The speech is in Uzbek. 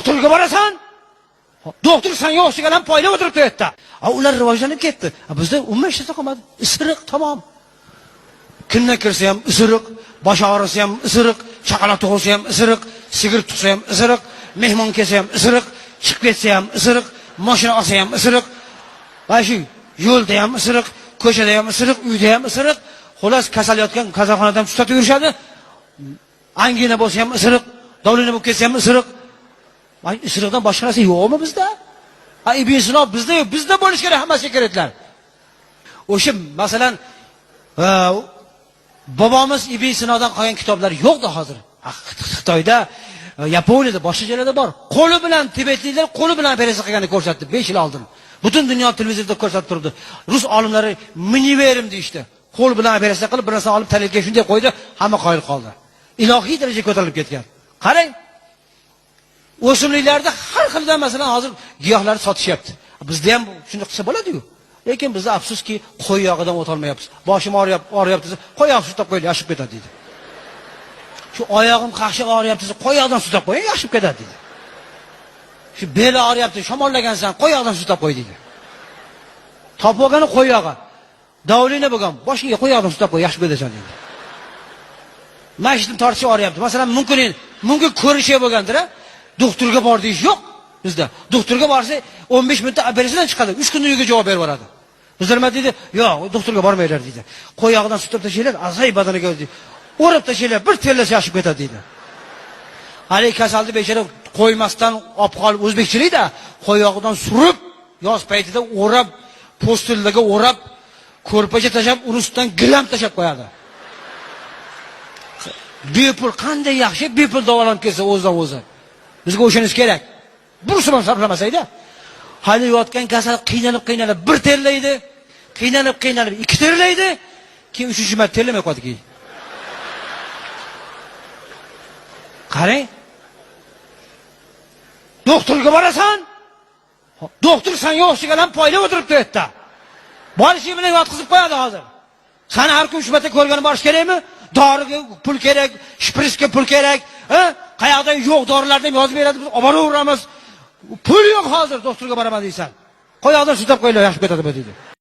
doktorga borasan. Doktor senga o'xshagan poylab o'tiribdi u yerda. Ular rivojlanib ketdi. Bizda umuman hech narsa qolmadi. Isiriq tamom. Kundan kirsa ham isiriq, bosh og'risa ham isiriq, chaqaloq tug'ilsa ham isiriq, sigir tug'sa ham isiriq, mehmon kelsa ham isiriq, chiqib ketsa ham isiriq, mashina olsa ham isiriq. Va shu yo'lda ham isiriq, ko'chada ham isiriq, uyda ham isiriq. Xolos kasal yotgan kasalxonadan tutatib yurishadi. Angina bo'lsa ham isiriq, davlina bo'lib ketsa ham isiriq. Ay isiriqdan boshqa narsa yo'qmi bizda? Ibn Sino bizda yo'q, bizda bo'lish kerak hamma sekretlar. O'sha masalan bobomiz Ibn Sinodan qolgan kitoblar yo'qdi hozir. Xitoyda, Yaponiyada, boshqa joylarda bor. Qo'li bilan tibetliklar qo'li bilan operatsiya qilganini ko'rsatdi 5 yil oldin. Butun dunyo televizorida ko'rsatib turdi. Rus olimlari miniverim deydi. Qo'l bilan operatsiya qilib bir narsa olib talga shunday qo'ydi, hamma qoyil qoldi. Ilohiy darajaga ko'tarilib ketgan. Qarang. O'simliklarda har xildan masalan hozir giyohlarni sotishyapti. Bizda ham shunday qilsa bo'ladi-ku. Lekin bizda afsuski qo'y yog'idan o'ta olmayapmiz. Boshim og'riyapti desa, qo'y yog'i sutib qo'ying, yashib ketadi deydi. Shu oyog'im qaqshaq og'riyapti desa, qo'y yog'idan sutib qo'ying, yashib ketadi deydi. Shu beli og'riyapti, shamollagansan, qo'y yog'idan sutib qo'y deydi. Topib olgani qo'y yog'i. Davlina bo'lgan, boshiga qo'y yog'idan sutib qo'y, yashib ketasan deydi. Mashitni tortishi og'riyapti. Masalan, mumkin ko'rishi bo'lgandir-a? Doktorga bor deyish yo'q bizda. Doktorga borsa 15 minutda operatsiyadan chiqadi. 3 kunda uyga javob berib boradi. Bizlar nima deydi? Yo'q, doktorga bormaylar deydi. Qo'y yog'idan sutib tashlaylar, azay badaniga deydi. O'rib tashlaylar, bir terlasa yashib ketadi deydi. Hali kasalni bechara qo'ymasdan olib qolib o'zbekchilikda qo'y yog'idan surib, yoz paytida o'rab, postillaga o'rab, ko'rpacha tashab, uni ustidan gilam tashab qo'yadi. Bepul qanday yaxshi bepul davolanib kelsa o'zidan o'zi. Bizga o'shanish kerak. Bursa ham sarflamasaydi. Hali yotgan kasal qiynalib bir terlaydi, qiynalib ikki terlaydi, keyin uchinchi marta terlamay qoladi keyin. Qarang. Doktorga borasan. Doktor senga o'xshagan poylab o'tiribdi u yerda. Borishi bilan yotqizib qo'yadi hozir. Sana har kun shubata ko'rgani borish kerakmi? Doriga pul kerak, shprisga pul kerak, qayoqdan yo'q dorilardan yozib beradi, biz olib boraveramiz. Pul yo'q hozir, doktorga boraman deysan. Qo'yoqdan sutib qo'ylar, yaxshi ketadi bu deydi.